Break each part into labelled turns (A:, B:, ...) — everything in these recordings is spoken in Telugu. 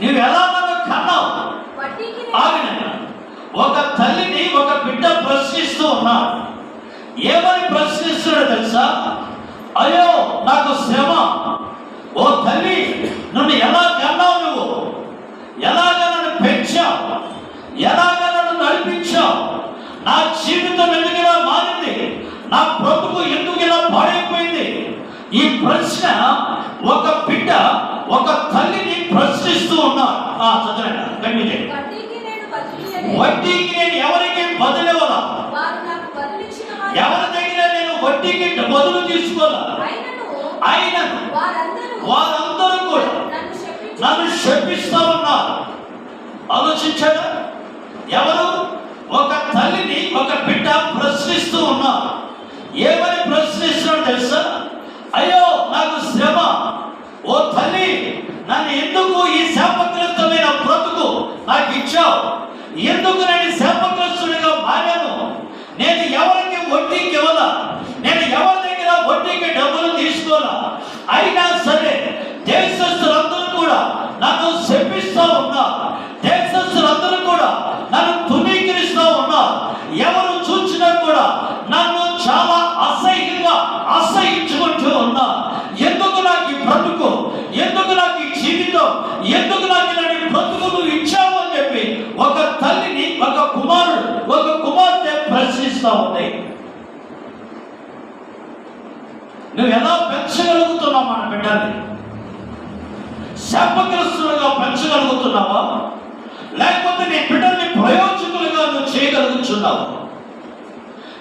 A: నీవు ఎలా నన్ను కన్నావు? ఆగిన ఒక తల్లిని ఒక బిడ్డ ప్రశ్నిస్తూ ఉన్నాడు. ఏమని ప్రశ్నిస్తున్నాడు తెలుసా? అయ్యో నాకు శ్రమ. ఓ తల్లి, నన్ను ఎలా కన్నావు? నువ్వు ఎలాగ నన్ను పెంచావు? ఎలాగ నన్ను నడిపించావు? నా జీవితం ఎందుకు ఇలా మారింది? నా బ్రతుకు ఎందుకు ఇలా పాడైపోయింది? ఈ ప్రశ్న ఒక బిడ్డ ఒక తల్లిని ప్రశ్నిస్తూ ఉన్నాడు. చదవండి. వడ్డీకి నేను ఎవరికి బదులివ్వలా, ఎవరి దగ్గర నేను వడ్డీకి బదులు తీసుకోవాలా. అయినను వారందరూ కూడా నన్ను శపిస్తా ఉన్నారు. ఆలోచించాడా? ఎవరు? ఒక తల్లిని ఒక బిడ్డ ప్రశ్నిస్తూ ఉన్నారు. ఏమని ప్రశ్నిస్తున్నాడు తెలుసా? అయ్యో నాకు శ్రమ. ఓ తల్లి, నన్ను ఎందుకు ఈ శాపగ్రస్తమైన బ్రతుకు నాకు ఇచ్చావు? ఎందుకు నేను శాపగ్రస్తుడిగా మారాను? నేను ఎవరికి వడ్డీకి ఇవ్వాలా? నేను ఎవరి దగ్గర వడ్డీకి డబ్బులు తీసుకోవాలా? అయినా సరే దేశస్తులందరూ కూడా నన్ను శపిస్తూ ఉన్నారు. దేశస్తులందరూ కూడా నన్ను తునీకరిస్తూ ఉన్నారు. ఎవరు చూసినా కూడా నన్ను చాలా అసహించుకుంటూ ఉన్నారు. ఎందుకు నాకు ఈ బ్రతుకు? ఎందుకు నాకు ఈ జీవితం? ఎందుకు నాకు ఇలాంటి బ్రతుకు నువ్వు ఇచ్చావు అని చెప్పి ఒక తల్లిని ఒక కుమారుడు ఒక కుమార్తె ప్రశ్నిస్తూ ఉంది. నువ్వు ఎలా పెంచగలుగుతున్నావు మన బిడ్డని? శాపగ్రస్తులుగా పెంచగలుగుతున్నావా? లేకపోతే నీ బిడ్డల్ని ప్రయోజకులుగా నువ్వు చేయగలుగుతున్నావు?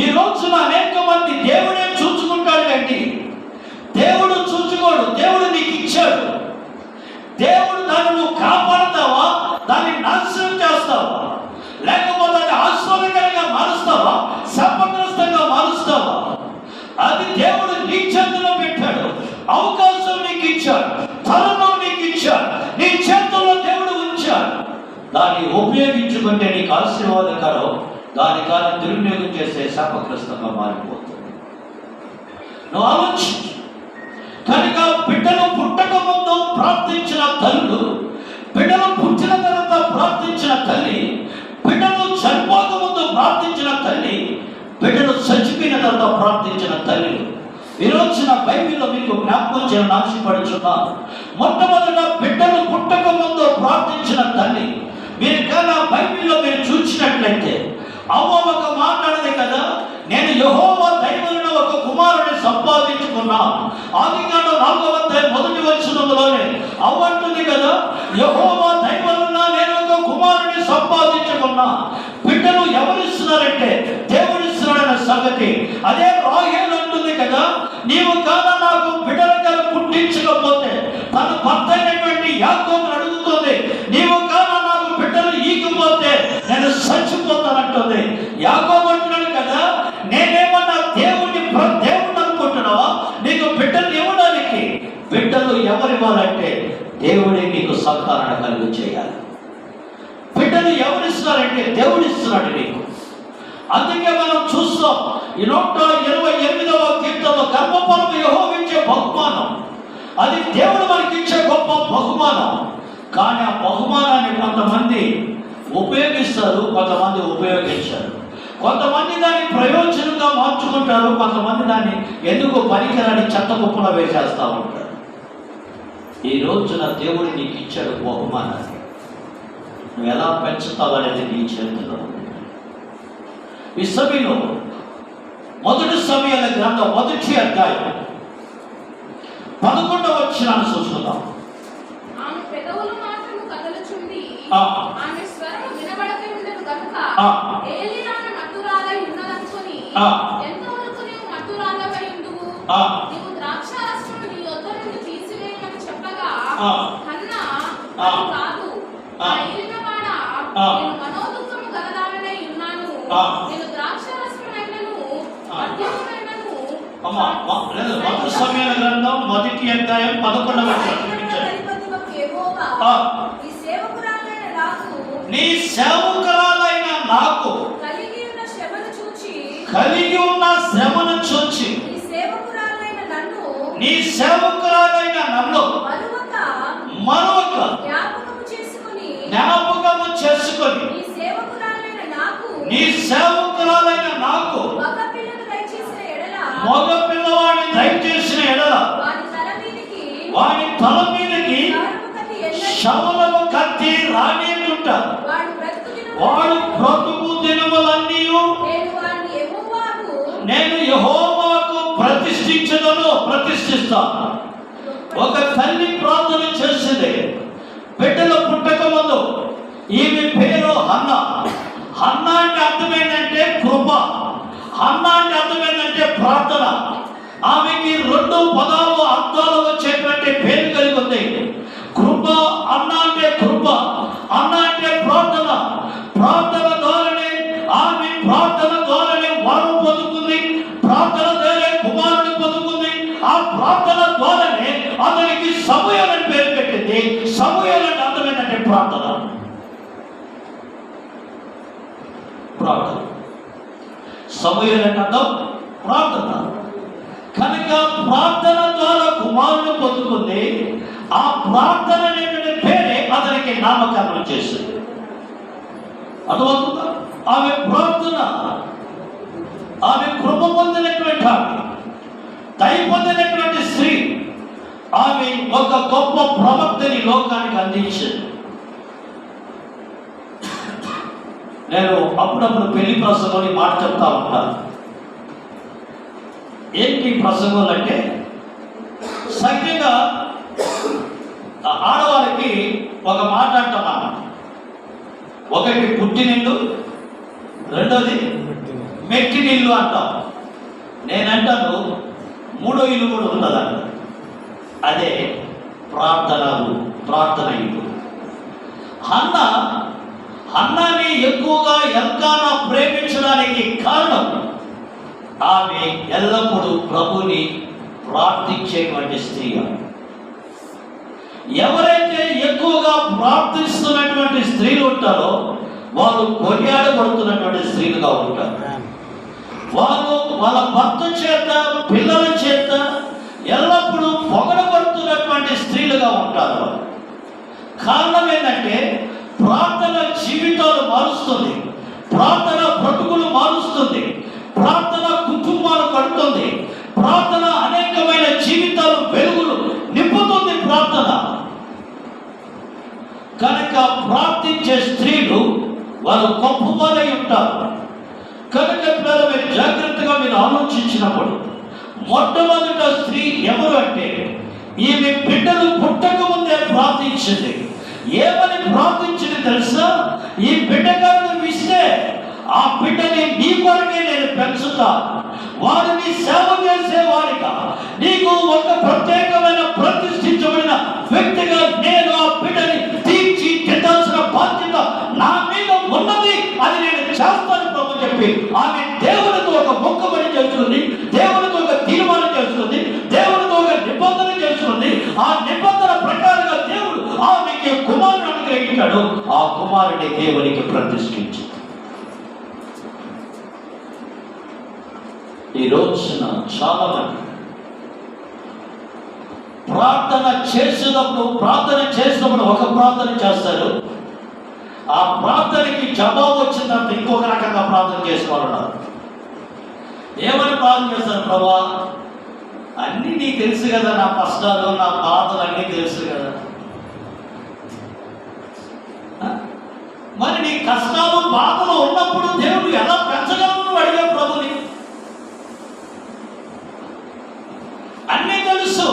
A: ఈ రోజున అనేక మంది దేవుడే చూసుకుంటాడు కండి. దేవుడు చూసుకోడు. దేవుడు నీకు ఇచ్చాడు. దేవుడు దాన్ని నువ్వు కాపాడుతావా? దాన్ని నాశనం చేస్తావా? లేకపోతే అది ఆశ్చర్యకరంగా మారుస్తావా? శాపగ్రస్తంగా మారుస్తావా? అది దేవుడు నీ చేతిలో పెట్టాడు. అవకాశం నీకు ఇచ్చాడు. తరుణం నీకు ఇచ్చాడు. నీ చేతుల్లో దేవుడు ఉంచాడు. దాన్ని ఉపయోగించుకుంటే నీకు ఆశీర్వాదకరం. దాని కాలం దుర్వినియోగం చేసే శాపగ్రస్తంగా మారిపోతుంది. నువ్వు ఆలోచించు. కనుక బిడ్డలు పుట్టక ముందు ప్రార్థించిన తల్లులు, బిడ్డలు పుట్టిన తర్వాత ప్రార్థించిన తల్లి, బిడ్డలు చనిపోక ముందు ప్రార్థించిన తల్లి, బిడ్డలు చచ్చిపోయిన తర్వాత ప్రార్థించిన తల్లి. ఈరోజున బైబిల్లో మీకు జ్ఞాపకం చేయాలని ఆశపడుచున్నాను. మొట్టమొదట బిడ్డలు పుట్టక ముందు ప్రార్థించిన తల్లి. మీరు కన్నా బైబిల్లో మీరు చూసినట్లయితే అవ్వ ఒక మాట్లాడదు కదా, నేను యెహోవా దయ వలన ఒక కుమారుని సంపాదించుకున్నాను. ఆదికాండం 4వ అధ్యాయం 1వ వచనంలోనే అవ్వ అంటుంది కదా, యెహోవా దయ వలన నేను ఒక కుమారుని సంపాదించుకున్నా. బిడ్డలు ఎవరు ఇస్తున్నారంటే దేవుడు ఇస్తున్నాడన్న సంగతి. అదే రాహేలు అంటుంది కదా, నీవు కాదా నాకు బిడ్డలుగా పుట్టించకపోతే, తన భర్త అయినటువంటి యాకోబుని అడుగుతుంది, నీవు కాదా నాకు బిడ్డలు ఈకపోతే నేను చచ్చిపోతానంటుంది. యాకోబు అంటున్నాడు కదా, నేనేమన్నా దేవుడిని అనుకుంటున్నావా? నీకు బిడ్డలు ఇవ్వడానికి. బిడ్డలు ఎవరు ఇవ్వాలంటే దేవుడే నీకు సహకారణ కలిగి చేయాలి. బిడ్డలు ఎవరు ఇస్తున్నారంటే దేవుడు ఇస్తున్నాడు నీకు. అందుకే మనం చూస్తాం ఈ 128వ కీర్తనలో గర్భఫలము యెహోవా ఇచ్చే బహుమానం. అది దేవుడు మనకి ఇచ్చే గొప్ప బహుమానం. కానీ ఆ బహుమానాన్ని కొంతమంది ఉపయోగిస్తారు, కొంతమంది ఉపయోగించారు. కొంతమంది దాన్ని ప్రయోజనంగా మార్చుకుంటారు, కొంతమంది దాన్ని ఎందుకు పనికిరాని చెత్త కుప్పలో వేసేస్తూ ఉంటారు. ఈ రోజున దేవుడు నీకు ఇచ్చాడు బహుమానాన్ని. నువ్వు ఎలా పెంచుతావు అనేది నీ చేతిలో. ఈ సమయంలో 1 సమూయేలు గ్రంథం 1వ అధ్యాయం 11వ వచనాన్ని చూసుకుందాం.
B: ఆమె పెదవులు మాత్రము కదలుచుండి ఆమె స్వరము వినబడకుండెను గనుక ఏలీ ఆమె మత్తురాలై ఉన్నదనుకొని ఎంతవరకు నీవు మత్తురాలవై ఉండువు? నీవు ద్రాక్షారసమును నీ యొద్ద నుండి తీసివేయమని చెప్పగా హన్నా అది కాదు, నా ఏలినవాడా, నేను మనోదుఃఖము గలదానై ఉన్నాను. నేను ద్రాక్షారసమునైనను మద్యమునైనను.
A: 1 సమూయేలు గ్రంథం 1వ అధ్యాయం 11వ వచనం. నీ సేవకురాలైన నాకు కలిగి ఉన్న శ్రమను చూచి నీ సేవకురాలైన నన్ను మరువక మగ పిల్లవాడిని దయచేసిన ఎడల వాడి తల మీదకి శవలము కత్తి రానియుంట. వాడు బ్రతుకు దినములన్నీ నేను యెహోవాకు ప్రతిష్ఠిస్తాను. ఒక తల్లి ప్రార్థన చేసింది బిడ్డలు పుట్టక ముందు. ఈమె పేరు హన్నా. హన్నా అంటే అర్థమైందంటే కృప. హన్నా అంటే అర్థమైందంటే ప్రార్థన. ఆమెకి 2 పదాలు అర్థాలు వచ్చేటువంటి పేరు కలిగి ఉంది. కృప. అన్న అంటే కృప, అన్న అంటే ప్రార్థన. ప్రార్థన ద్వారానే ఆమె ప్రార్థన ద్వారానే వరం పొందుకుంది. ప్రార్థన ద్వారా కుమారుడు పొందుకుంది. ఆ ప్రార్థన ద్వారానే అతనికి సమూయేలు అని పేరు పెట్టింది. సమూయేలు అంటే అర్థమైందంటే ప్రార్థన. ప్రార్థన. సమూయేలు అంటే అర్థం ప్రార్థన. కనుక ప్రార్థన ద్వారా కుమారుడు పొందుకుంది. ఆ ప్రార్థన అనేటువంటి పేరే అతనికి నామకరణం చేసింది. అర్థమవుతుందా? ఆమె ప్రార్థన, ఆమె కృప పొందినటువంటి ఆమె, దయ పొందినటువంటి స్త్రీ. ఆమె ఒక గొప్ప ప్రవక్తని లోకానికి అందించింది. నేను అప్పుడప్పుడు పెళ్లి ప్రసంగంలో మాట చెప్తా ఉంటాను. ఏంటి ప్రసంగం అంటే, సహజంగా ఆడవారికి ఒక మాట అంటాం. ఒకటి పుట్టినిల్లు, రెండోది మెట్టినిల్లు అంటాం. నేనంటాను 3వ ఇల్లు కూడా ఉన్నదంట. అదే ప్రార్థన ఇల్లు. హన్నాని ఎక్కువగా ఎల్కానా ప్రేమించడానికి కారణం ఆమె ఎల్లప్పుడూ ప్రభుని ప్రార్థించేటువంటి స్త్రీ. ఎవరైతే ఎక్కువగా ప్రార్థిస్తున్నటువంటి స్త్రీలు ఉంటారో వాళ్ళు కొనియాడబడుతున్నటువంటి స్త్రీలుగా ఉంటారు. వాళ్ళు వాళ్ళ భర్త చేత, పిల్లల చేత ఎల్లప్పుడూ పొగడబడుతున్నటువంటి స్త్రీలుగా ఉంటారు. కారణం ఏంటంటే ప్రార్థన జీవితాలు మారుస్తుంది. ప్రార్థన బ్రతుకులు మారుస్తుంది. ప్రార్థన కుటుంబాలు కడుతుంది. ప్రార్థన అనేకమైన జీవితాలు వెలుగులు నింపుతుంది. ప్రార్థన కనుక ప్రార్థించే స్త్రీలు వాళ్ళు గొప్పవారై ఉంటారు. కనుక పిల్లలు మీరు జాగ్రత్తగా మీరు ఆలోచించినప్పుడు మొట్టమొదట స్త్రీ ఎవరు అంటే ఈమె బిడ్డలు పుట్టక ముందే ప్రార్థించింది. ఏమని ప్రార్థించింది తెలుసా? ఈ బిడ్డగారు ఇస్తే ఆ బిడ్డని నీ కొరకే నేను పెంచుతా, వారిని సేవ చేసేవాడిగా, నీకు ఒక ప్రత్యేకమైన ప్రతిష్ఠించబడిన వ్యక్తిగా నేను ఆ బిడ్డని తీర్చిదిద్దాల్సిన బాధ్యత నా మీద ఉన్నది. అది నేను చేస్తాను ప్రభు చెప్పి ఆమె దేవునితో ఒక మొక్కుబడి చేస్తుంది, దేవునితో ఒక తీర్మానం చేస్తుంది, దేవునితో ఒక నిబంధన చేస్తుంది. ఆ నిబంధన ప్రకారంగా దేవుడు ఆమెకి కుమారుడు అనుగ్రహించాడు. ఆ కుమారుని దేవునికి ప్రతిష్ఠించింది. ఈ రోజున చాలా మంది ప్రార్థన చేసినప్పుడు ఒక ప్రార్థన చేస్తారు. ఆ ప్రార్థనకి జవాబు వచ్చిన తర్వాత ఇంకొక రకంగా ప్రార్థన చేసుకోవాలన్నారు. ఏమని ప్రార్థన చేస్తారు? ప్రభా, అన్నీ నీకు తెలుసు కదా, నా కష్టాలు, నా బాధలు అన్నీ తెలుసు కదా. మరి నీ కష్టాలు బాధలు ఉన్నప్పుడు దేవుడు ఎలా పెంచగలవు అడిగా ప్రభుని. అన్నీ తెలుసు.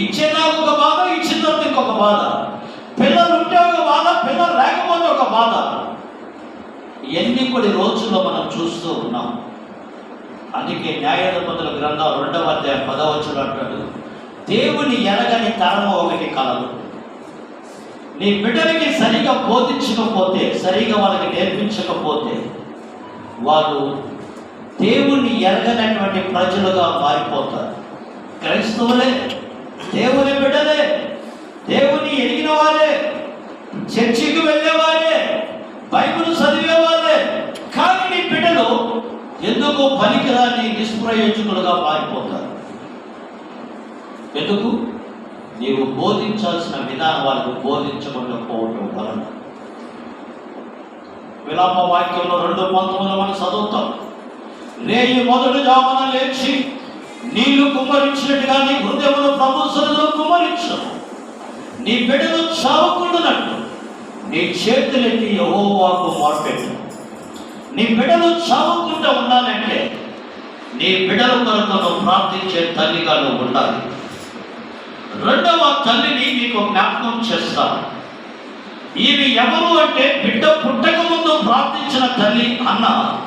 A: ఇచ్చేదాకా ఒక బాధ, ఇచ్చిన తర్వాత ఇంకొక బాధ. పిల్లలు ఉంటే ఒక బాధ, పిల్లలు లేకపోతే ఒక బాధ. ఇవన్నీ కొన్ని రోజుల్లో మనం చూస్తూ ఉన్నాం. అందుకే న్యాయాధిపతుల గ్రంథం 2వ అధ్యాయం 10వ వచనం అంటాడు, దేవుని ఎరగని తరము ఒకటి కలదు. నీ బిడ్డలకి సరిగా బోధించకపోతే, సరిగా వాళ్ళకి నేర్పించకపోతే వాళ్ళు దేవుని ఎరగనటువంటి ప్రజలుగా మారిపోతారు. క్రైస్తవులే, దేవుని బిడ్డలే, దేవుని ఎరిగిన వాళ్ళే, చర్చికి వెళ్ళేవాళ్ళే, బైబిల్ చదివే వాళ్ళే, కానీ నీ బిడ్డలు ఎందుకు పనికిరాని నిష్ప్రయోజకులుగా మారిపోతారు. ఎందుకు? నీవు బోధించాల్సిన విధానం వాళ్ళకు బోధించకుండా పోవటం వలన. విలాప వాక్యంలో 2:19 మనం చదువుతాం. రేయి మొదటి జామున లేచి నీళ్లు కుమ్మరించినట్టుగా నీ హృదయమును ప్రభు సన్నిధిలో కుమ్మరించు. నీ బిడ్డలు చావకుండానట్టు నీ చేతులెత్తి యెహోవాకు మొరపెట్టు. నీ బిడ్డలు చావకుండా ఉండాలంటే నీ బిడ్డల కొరకు నువ్వు ప్రార్థించే తల్లిగా నువ్వు ఉండాలి. రెండవ తల్లిని మీకు జ్ఞాపకం చేస్తాను. ఈమె ఎవరు అంటే బిడ్డ పుట్టక ముందు ప్రార్థించిన తల్లి అన్న